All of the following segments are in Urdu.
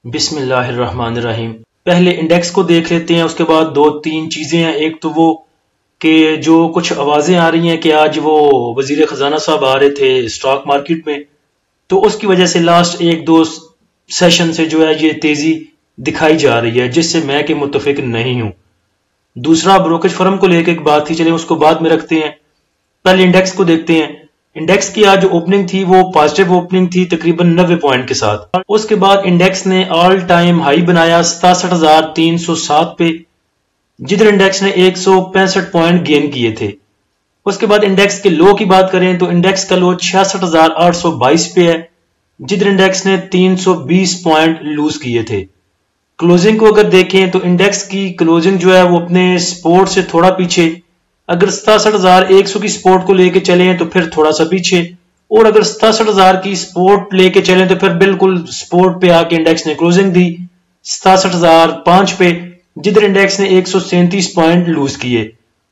بسم اللہ الرحمن الرحیم۔ پہلے انڈیکس کو دیکھ لیتے ہیں، اس کے بعد دو تین چیزیں ہیں۔ ایک تو وہ کہ جو کچھ آوازیں آ رہی ہیں کہ آج وہ وزیر خزانہ صاحب آ رہے تھے اسٹاک مارکیٹ میں، تو اس کی وجہ سے لاسٹ ایک دو سیشن سے جو ہے یہ تیزی دکھائی جا رہی ہے، جس سے میں کہ متفق نہیں ہوں۔ دوسرا بروکریج فرم کو لے کے ایک بات تھی، چلیں اس کو بعد میں رکھتے ہیں، پہلے انڈیکس کو دیکھتے ہیں۔ انڈیکس کی آج جو اوپننگ تھی وہ پازیٹیو اوپننگ تھی تقریباً 90 پوائنٹ کے ساتھ۔ اس کے بعد انڈیکس نے آل ٹائم ہائی بنایا 67,307 پہ، جدھر انڈیکس نے 165 پوائنٹ گین کیے تھے۔ اس کے بعد انڈیکس کے لو کی بات کریں تو انڈیکس کا لو 66,822 پہ ہے، جدھر انڈیکس نے 320 پوائنٹ لوز کیے تھے۔ کلوزنگ کو اگر دیکھیں تو انڈیکس کی کلوزنگ جو ہے وہ اپنے سپورٹ سے تھوڑا پیچھے، اگر 67,100 کی سپورٹ کو لے کے چلیں تو پھر تھوڑا سا پیچھے، اور اگر 67,000 کی سپورٹ لے کے چلیں تو پھر بالکل سپورٹ پہ آ کے انڈیکس نے کلوزنگ دی 67,005 پہ، جدھر انڈیکس نے 137 پوائنٹ لوز کیے۔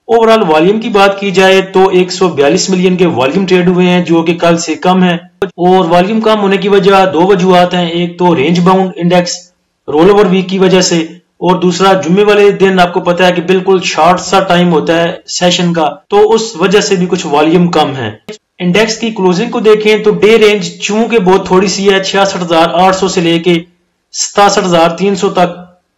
اوورال والیوم کی بات کی جائے تو 142 ملین کے والیوم ٹریڈ ہوئے ہیں، جو کہ کل سے کم ہے، اور والیوم کم ہونے کی وجہ دو وجوہات ہیں۔ ایک تو range bound index roll over week کی وجہ سے، اور دوسرا جمعے والے دن آپ کو پتا ہے کہ بالکل شارٹ سا ٹائم ہوتا ہے سیشن کا، تو اس وجہ سے بھی کچھ والیوم کم ہے۔ انڈیکس کی کلوزنگ کو دیکھیں تو ڈے رینج چونکہ بہت تھوڑی سی ہے، 66,800 سے لے کے 67,300 تک،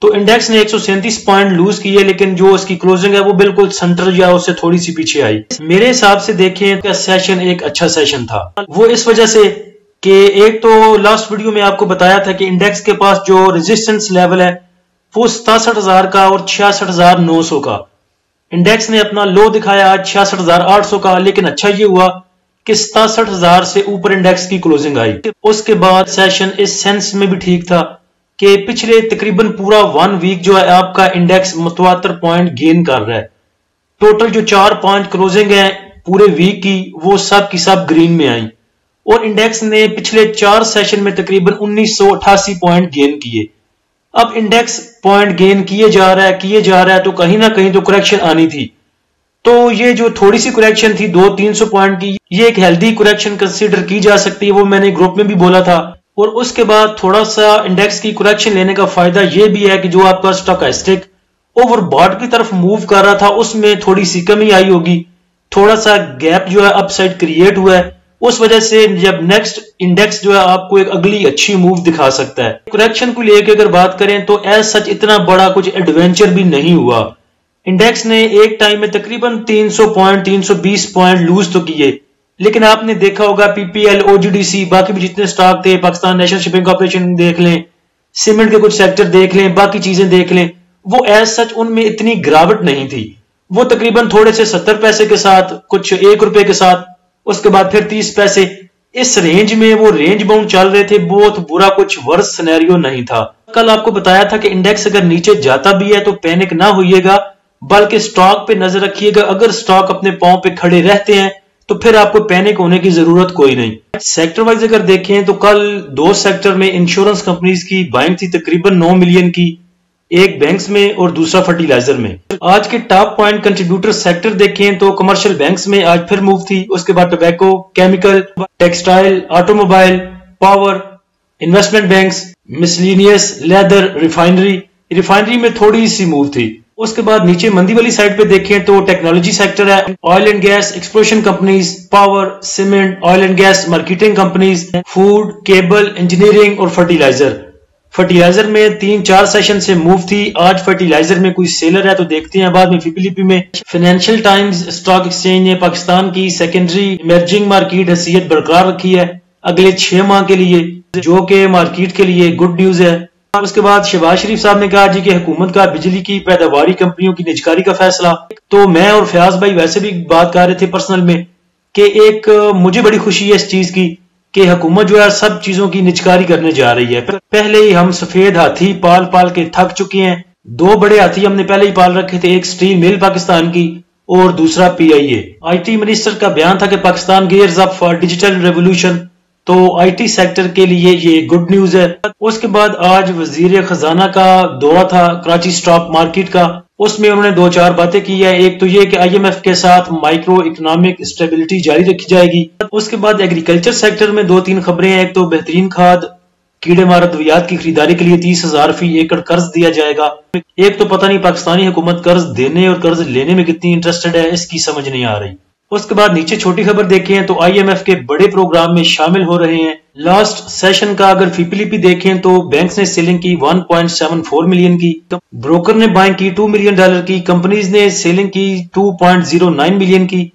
تو انڈیکس نے 137 پوائنٹ لوز کیے، لیکن جو اس کی کلوزنگ ہے وہ بالکل سنٹر یا اس سے تھوڑی سی پیچھے آئی۔ میرے حساب سے دیکھیں کہ سیشن ایک اچھا سیشن تھا، وہ اس وجہ سے کہ ایک تو لاسٹ ویڈیو میں آپ کو بتایا تھا کہ انڈیکس کے پاس جو ریزسٹنس لیول ہے وہ 67,000 کا اور 66,900 کا۔ انڈیکس نے اپنا لو دکھایا آج 66,800 کا، لیکن اچھا یہ ہوا کہ 67,000 سے اوپر انڈیکس کی کلوزنگ آئی۔ اس کے بعد سیشن اس سینس میں بھی ٹھیک تھا کہ پچھلے تقریباً پورا 1 ویک جو ہے آپ کا انڈیکس متواتر پوائنٹ گین کر رہا ہے۔ ٹوٹل جو 4-5 کلوزنگ ہیں پورے ویک کی، وہ سب کی سب گرین میں آئیں، اور انڈیکس نے پچھلے 4 سیشن میں تقریباً 1988 پوائنٹ گین کیے۔ اب انڈیکس پوائنٹ گین کیے جا رہا ہے تو کہیں نہ کہیں تو کریکشن آنی تھی، تو یہ جو تھوڑی سی کریکشن تھی 200-300 پوائنٹ کی، یہ ایک ہیلدی کریکشن کنسیڈر کی جا سکتی ہے، وہ میں نے گروپ میں بھی بولا تھا۔ اور اس کے بعد تھوڑا سا انڈیکس کی کریکشن لینے کا فائدہ یہ بھی ہے کہ جو آپ کا اسٹوکاسٹک اوور باٹ کی طرف موو کر رہا تھا اس میں تھوڑی سی کمی آئی ہوگی، تھوڑا سا گیپ جو ہے اپ سائڈ کریٹ ہوا ہے، اس وجہ سے جب نیکسٹ انڈیکس جو ہے آپ کو ایک اگلی اچھی موو دکھا سکتا ہے۔ کریکشن کو لے کے اگر بات کریں تو ایز سچ اتنا بڑا کچھ ایڈونچر بھی نہیں ہوا۔ انڈیکس نے ایک ٹائم میں تقریباً 300 پوائنٹ 320 پوائنٹ لوز تو کیے، لیکن آپ نے دیکھا ہوگا پی پی ایل، او جی ڈی سی، باقی بھی جتنے سٹاک تھے، پاکستان نیشنل شپنگ کارپوریشن دیکھ لیں، سیمنٹ کے کچھ سیکٹر دیکھ لیں، باقی چیزیں دیکھ لیں، وہ ایز سچ ان میں اتنی گراوٹ نہیں تھی۔ وہ تقریباً تھوڑے سے 70 پیسے کے ساتھ، کچھ 1 روپے کے ساتھ، اس کے بعد پھر 30 پیسے، اس رینج میں وہ رینج باؤنڈ چل رہے تھے، بہت برا کچھ ورس سینیریو نہیں تھا۔ کل آپ کو بتایا تھا کہ انڈیکس اگر نیچے جاتا بھی ہے تو پینک نہ ہوئیے گا، بلکہ سٹاک پہ نظر رکھیے گا۔ اگر سٹاک اپنے پاؤں پہ کھڑے رہتے ہیں تو پھر آپ کو پینک ہونے کی ضرورت کوئی نہیں۔ سیکٹر وائز اگر دیکھیں تو کل 2 سیکٹر میں انشورنس کمپنیز کی بائنگ تھی تقریباً 9 ملین کی، ایک بینکس میں اور دوسرا فرٹیلائزر میں۔ آج کے ٹاپ پوائنٹ کنٹریبیوٹر سیکٹر دیکھیں تو کمرشل بینکس میں آج پھر موو تھی، اس کے بعد tobacco, chemical, textile, auto mobile, power, investment banks, miscellaneous, leather, refinery میں تھوڑی سی موو تھی۔ اس کے بعد نیچے مندی والی سائڈ پہ دیکھیں تو ٹیکنالوجی سیکٹر ہے، oil and gas exploration companies, power, cement, oil and gas marketing companies, food, cable, engineering اور فرٹیلائزر میں 3-4 سیشن سے موو تھی۔ آج فرٹیلائزر میں کوئی سیلر ہے تو دیکھتے ہیں بعد میں۔ فیپی میں فائنینشل ٹائمز اسٹاک ایکسچینج نے پاکستان کی سیکنڈری ایمرجنگ مارکیٹ حیثیت برقرار رکھی ہے اگلے 6 ماہ کے لیے، جو کہ مارکیٹ کے لیے گڈ نیوز ہے۔ اس کے بعد شہباز شریف صاحب نے کہا جی کہ حکومت کا بجلی کی پیداواری کمپنیوں کی نجکاری کا فیصلہ، تو میں اور فیاض بھائی ویسے بھی بات کر رہے تھے پرسنل میں کہ ایک مجھے بڑی خوشی ہے اس چیز کی کہ حکومت جو ہے سب چیزوں کی نجکاری کرنے جا رہی ہے۔ پہلے ہی ہم سفید ہاتھی پال کے تھک چکے ہیں، 2 بڑے ہاتھی ہم نے پہلے ہی پال رکھے تھے، ایک سٹیل مل پاکستان کی اور دوسرا پی آئی اے۔ آئی ٹی منسٹر کا بیان تھا کہ Pakistan gears up for digital revolution, تو آئی ٹی سیکٹر کے لیے یہ گڈ نیوز ہے۔ اس کے بعد آج وزیر خزانہ کا دورہ تھا کراچی سٹاک مارکیٹ کا، اس میں انہوں نے 2-4 باتیں کی ہے۔ ایک تو یہ کہ آئی ایم ایف کے ساتھ مائکرو اکنامک اسٹیبلٹی جاری رکھی جائے گی۔ اس کے بعد ایگریکلچر سیکٹر میں 2-3 خبریں ہیں، ایک تو بہترین کھاد کیڑے مار ادویات کی خریداری کے لیے 30,000 فی ایکڑ قرض دیا جائے گا۔ ایک تو پتہ نہیں پاکستانی حکومت قرض دینے اور قرض لینے میں کتنی انٹرسٹڈ ہے، اس کی سمجھ نہیں آ رہی۔ اس کے بعد نیچے چھوٹی خبر دیکھیں تو آئی ایم ایف کے بڑے پروگرام میں شامل ہو رہے ہیں۔ لاسٹ سیشن کا اگر فی دیکھیں تو بینکس نے سیلنگ کی 1.74 ملین کی، بروکر نے بائنگ کی $2 ملین کی، کمپنیز نے سیلنگ کی 2.09 ملین کی،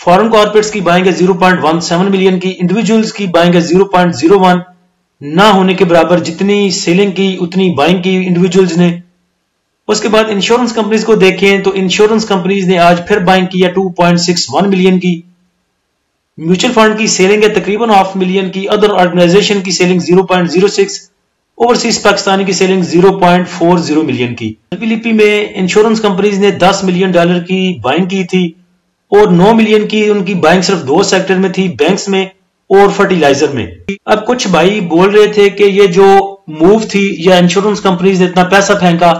فارن کارپوریٹس کی بائنگ ہے 0.17 ملین کی، انڈیویجولز کی بائنگ ہے 0.01 نہ ہونے کے برابر، جتنی سیلنگ کی اتنی بائنگ کی انڈیویجولز نے۔ اس کے بعد انشورنس کمپنیز کو دیکھیں تو انشورنس کمپنیز نے آج پھر بائنگ کیا 2.61 ملین کی، میوچل فنڈ کی سیلنگ ہے تقریباً 0.5 ملین کی، ادر آرگنائزیشن کی سیلنگ 0.06، اوورسیز پاکستانی کی سیلنگ 0.40 ملین کی۔ فی میں انشورنس کمپنیز نے $10 ملین کی بائنگ کی تھی اور 9 ملین کی ان کی بائنگ صرف 2 سیکٹر میں تھی، بینکس میں اور فرٹیلائزر میں۔ اب کچھ بھائی بول رہے تھے کہ یہ جو موو تھی یا انشورنس کمپنیز نے اتنا پیسہ پھینکا،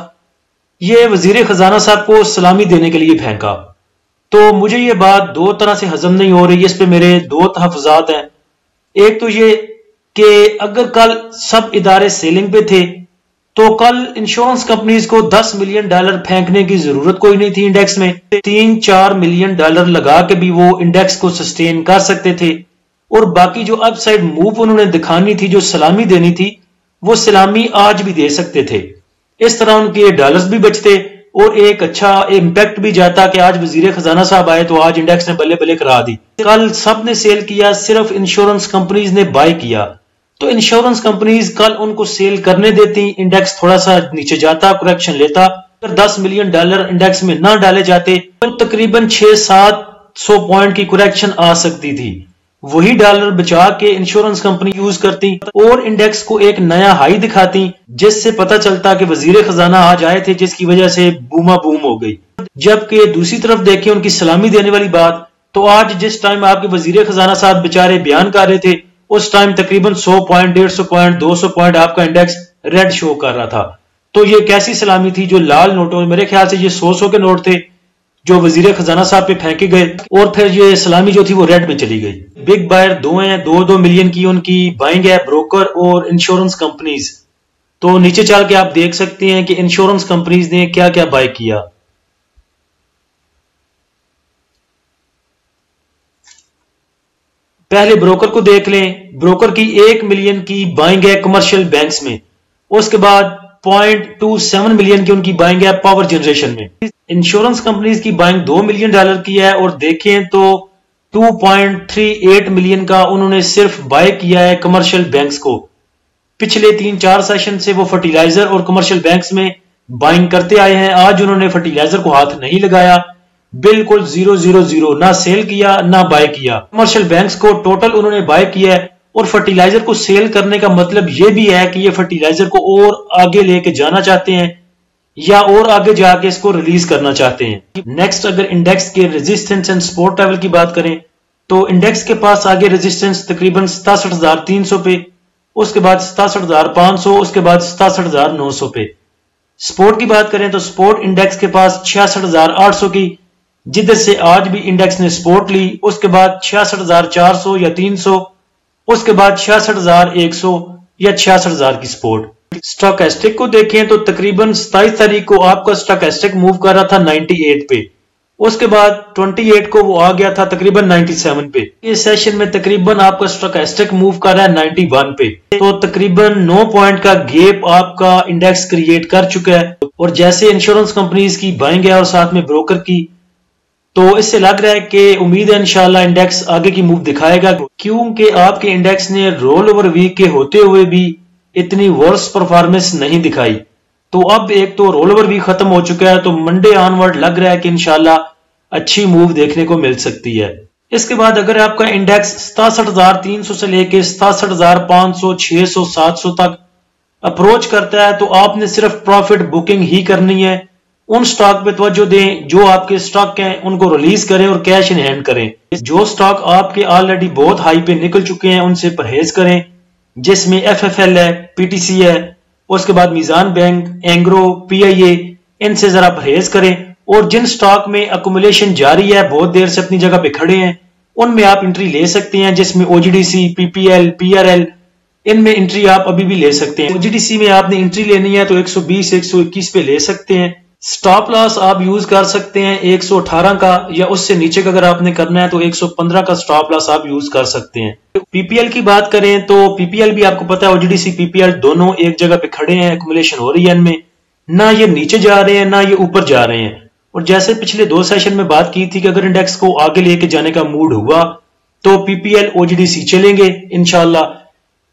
یہ وزیر خزانہ صاحب کو سلامی دینے کے لیے پھینکا، تو مجھے یہ بات دو طرح سے ہضم نہیں ہو رہی، اس پہ میرے 2 تحفظات ہیں۔ ایک تو یہ کہ اگر کل سب ادارے سیلنگ پہ تھے تو کل انشورنس کمپنیز کو $10 ملین پھینکنے کی ضرورت کوئی نہیں تھی، انڈیکس میں $3-4 ملین لگا کے بھی وہ انڈیکس کو سسٹین کر سکتے تھے، اور باقی جو اپ سائڈ موو انہوں نے دکھانی تھی، جو سلامی دینی تھی، وہ سلامی آج بھی دے سکتے تھے۔ اس طرح ان کے ڈالرز بھی بچتے اور ایک اچھا امپیکٹ بھی جاتا کہ آج وزیر خزانہ صاحب آئے تو آج انڈیکس نے بلے بلے کرا دی۔ کل سب نے سیل کیا، صرف انشورنس کمپنیز نے بائی کیا، تو انشورنس کمپنیز کل ان کو سیل کرنے دیتی، انڈیکس تھوڑا سا نیچے جاتا، کریکشن لیتا۔ اگر $10 ملین انڈیکس میں نہ ڈالے جاتے تو تقریباً 600-700 پوائنٹ کی کریکشن آ سکتی تھی، وہی ڈالر بچا کے انشورنس کمپنی یوز کرتی اور انڈیکس کو ایک نیا ہائی دکھاتی، جس سے پتہ چلتا کہ وزیر خزانہ آج آئے تھے، جس کی وجہ سے بوما بوم ہو گئی۔ جبکہ دوسری طرف دیکھیں ان کی سلامی دینے والی بات، تو آج جس ٹائم آپ کے وزیر خزانہ صاحب بیچارے بیان کر رہے تھے، اس ٹائم تقریباً 100 پوائنٹ 150 پوائنٹ 200 پوائنٹ آپ کا انڈیکس ریڈ شو کر رہا تھا۔ تو یہ کیسی سلامی تھی؟ جو لال نوٹوں، میرے خیال سے یہ 100 کے نوٹ تھے جو وزیر خزانہ صاحب پہ پھینکے گئے، اور پھر یہ سلامی جو تھی وہ ریڈ میں چلی گئی۔ بگ بائر 2 ہیں، 2 ملین کی ان کی بائنگ ہے، بروکر اور انشورنس کمپنیز۔ تو نیچے چل کے آپ دیکھ سکتے ہیں کہ انشورنس کمپنیز نے کیا کیا بائی کیا۔ پہلے بروکر کو دیکھ لیں، بروکر کی 1 ملین کی بائنگ ہے کمرشل بینکس میں، اس کے بعد 0.27 ملین کی ان کی بائنگ ہے پاور جنریشن میں۔ انشورنس کمپنیز کی بائنگ $2 ملین کی ہے، اور دیکھیں تو 2.38 ملین کا انہوں نے صرف بائی کیا ہے کمرشل بینکس کو۔ پچھلے 3-4 سیشن سے وہ فرٹیلائزر اور کمرشل بینکس میں بائنگ کرتے آئے ہیں، آج انہوں نے فرٹیلائزر کو ہاتھ نہیں لگایا، بالکل 0 نہ سیل کیا نہ بائی کیا۔ کمرشل بینکس کو ٹوٹل انہوں نے بائی کیا ہے، اور فرٹیلائزر کو سیل کرنے کا مطلب یہ بھی ہے کہ یہ فرٹیلائزر کو اور آگے لے کے جانا چاہتے ہیں یا اور آگے جا کے اس کو ریلیز کرنا چاہتے ہیں۔ نیکسٹ اگر انڈیکس کے ریزسٹنس اینڈ سپورٹ لیول کی بات کریں تو انڈیکس کے پاس آگے ریزسٹنس تقریباً 67,300 پہ، اس کے بعد 67,500، اس کے بعد 67,900 پہ۔ سپورٹ کی بات کریں تو سپورٹ انڈیکس کے پاس 66,800 کی، جدھر سے آج بھی انڈیکس نے سپورٹ لی، اس کے بعد 66,400 یا 300، اس کے بعد 66,100 یا 66,000 کی سپورٹ۔ سٹاکسٹک کو دیکھیں تو تقریباً 27 تاریخ کو آپ کا سٹاکسٹک موو کر رہا تھا 98 پہ، اس کے بعد 28 کو وہ آ گیا تھا تقریباً 97 پہ۔ اس سیشن میں تقریباً آپ کا سٹاکسٹک موو کر رہا ہے 91 پہ، تو تقریباً 9 پوائنٹ کا گیپ آپ کا انڈیکس کریٹ کر چکا ہے، اور جیسے انشورنس کمپنیز کی بائنگ ہے اور ساتھ میں بروکر کی، تو اس سے لگ رہا ہے کہ امید ہے انشاءاللہ انڈیکس آگے کی موو دکھائے گا، کیونکہ آپ کے انڈیکس نے رول اوور ویک کے ہوتے ہوئے بھی اتنی ورس پرفارمنس نہیں دکھائی۔ تو اب ایک تو رول اوور ویک ختم ہو چکا ہے، تو منڈے آن ورڈ لگ رہا ہے کہ انشاءاللہ اچھی موو دیکھنے کو مل سکتی ہے۔ اس کے بعد اگر آپ کا انڈیکس 67,300 سے لے کے 67,500 600 700 تک اپروچ کرتا ہے تو آپ نے صرف پروفٹ بکنگ ہی کرنی ہے، ان سٹاک پہ توجہ دیں جو آپ کے سٹاک ہیں، ان کو ریلیز کریں اور کیش ان ہینڈ کریں۔ جو سٹاک آپ کے آلریڈی بہت ہائی پہ نکل چکے ہیں ان سے پرہیز کریں، جس میں FFL ہے، PTC ہے، اس کے بعد میزان بینک، اینگرو، PIA، ان سے ذرا پرہیز کریں، اور جن سٹاک میں اکومولیشن جاری ہے، بہت دیر سے اپنی جگہ پہ کھڑے ہیں، ان میں آپ انٹری لے سکتے ہیں، جس میں OGDC، PPL، PRL، ان میں انٹری آپ ابھی بھی لے سکتے ہیں. OGDC میں آپ نے انٹری لینی ہے تو 120 121 پہ لے سکتے ہیں. سٹاپ لاس آپ یوز کر سکتے ہیں 118 کا، یا اس سے نیچے کا اگر آپ نے کرنا ہے تو 115 کا سٹاپ لاس آپ یوز کر سکتے ہیں. پی پی ایل کی بات کریں تو پی پی ایل بھی آپ کو پتا ہے OGDC پی پی ایل دونوں ایک جگہ پہ کھڑے ہیں، ایکومولیشن ہو رہی ہے ان میں، نہ یہ نیچے جا رہے ہیں نہ یہ اوپر جا رہے ہیں. اور جیسے پچھلے 2 سیشن میں بات کی تھی کہ اگر انڈیکس کو آگے لے کے جانے کا موڈ ہوا تو پی پی ایل OGDC چلیں گے انشاءاللہ.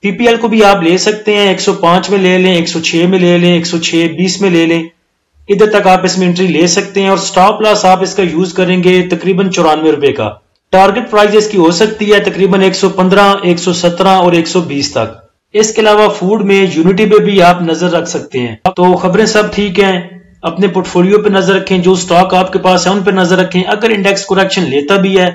پی پی ایل کو بھی آپ لے سکتے ہیں 105 میں لے لیں، 106 میں لے لیں، 106.20 میں لے لیں، ادھر تک آپ اس میں انٹری لے سکتے ہیں. اور سٹاپ لاس آپ اس کا یوز کریں گے تقریباً 94 روپے کا. ٹارگٹ پرائز اس کی ہو سکتی ہے تقریباً 115 117 اور 120 تک. اس کے علاوہ فوڈ میں یونٹی پہ بھی آپ نظر رکھ سکتے ہیں. تو خبریں سب ٹھیک ہیں، اپنے پورٹ فولیو پہ نظر رکھیں، جو سٹاک آپ کے پاس ہے ان پہ نظر رکھیں. اگر انڈیکس کریکشن لیتا بھی ہے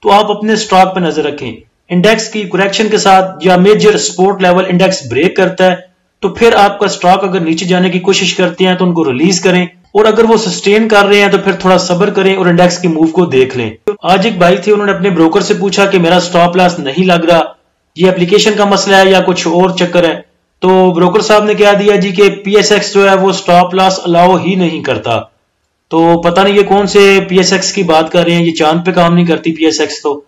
تو آپ اپنے سٹاک پہ نظر رکھیں. انڈیکس کی کریکشن کے ساتھ یا major support level index break کرتا ہے تو پھر آپ کا سٹاک اگر نیچے جانے کی کوشش کرتے ہیں تو ان کو ریلیز کریں، اور اگر وہ سسٹین کر رہے ہیں تو پھر تھوڑا صبر کریں اور انڈیکس کی موو کو دیکھ لیں. آج ایک بھائی تھے، انہوں نے اپنے بروکر سے پوچھا کہ میرا سٹاپ لاس نہیں لگ رہا، یہ اپلیکیشن کا مسئلہ ہے یا کچھ اور چکر ہے؟ تو بروکر صاحب نے کہا دیا جی کہ پی ایس ایکس جو ہے وہ سٹاپ لاس الاؤ ہی نہیں کرتا. تو پتہ نہیں یہ کون سے پی ایس ایکس کی بات کر رہے ہیں، یہ چاند پہ کام نہیں کرتی پی ایس ایکس. تو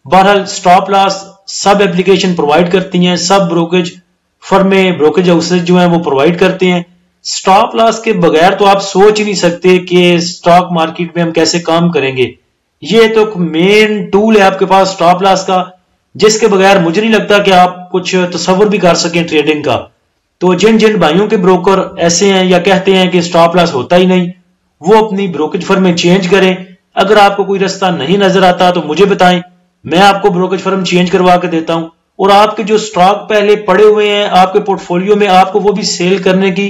بہرحال سٹاپ لاس سب اپلیکیشن پرووائڈ کرتی ہیں، سب بروکریج فرمیں بروکریج ہاؤسز جو ہیں وہ پرووائڈ کرتے ہیں. سٹاپ لاس کے بغیر تو آپ سوچ ہی نہیں سکتے کہ سٹاک مارکیٹ میں ہم کیسے کام کریں گے. یہ تو مین ٹول ہے آپ کے پاس سٹاپ لاس کا، جس کے بغیر مجھے نہیں لگتا کہ آپ کچھ تصور بھی کر سکیں ٹریڈنگ کا. تو جن بھائیوں کے بروکر ایسے ہیں یا کہتے ہیں کہ سٹاپ لاس ہوتا ہی نہیں، وہ اپنی بروکریج فرم چینج کریں. اگر آپ کو کوئی رستہ نہیں نظر آتا تو مجھے بتائیں، میں آپ کو بروکریج فرم چینج کروا کے دیتا ہوں. اور آپ کے جو سٹاک پہلے پڑے ہوئے ہیں آپ کے پورٹ فولیو میں، آپ کو وہ بھی سیل کرنے کی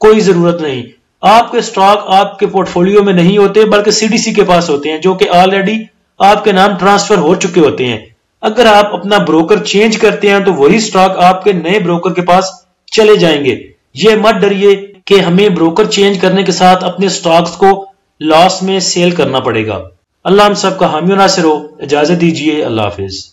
کوئی ضرورت نہیں. آپ کے سٹاک آپ کے پورٹ فولیو میں نہیں ہوتے بلکہ سی ڈی سی کے پاس ہوتے ہیں، جو کہ آلریڈی آپ کے نام ٹرانسفر ہو چکے ہوتے ہیں. اگر آپ اپنا بروکر چینج کرتے ہیں تو وہی سٹاک آپ کے نئے بروکر کے پاس چلے جائیں گے. یہ مت ڈریے کہ ہمیں بروکر چینج کرنے کے ساتھ اپنے سٹاکس کو لاس میں سیل کرنا پڑے گا. اللہ ہم سب کا حامی و ناصر ہو. اجازت دیجیے، اللہ حافظ.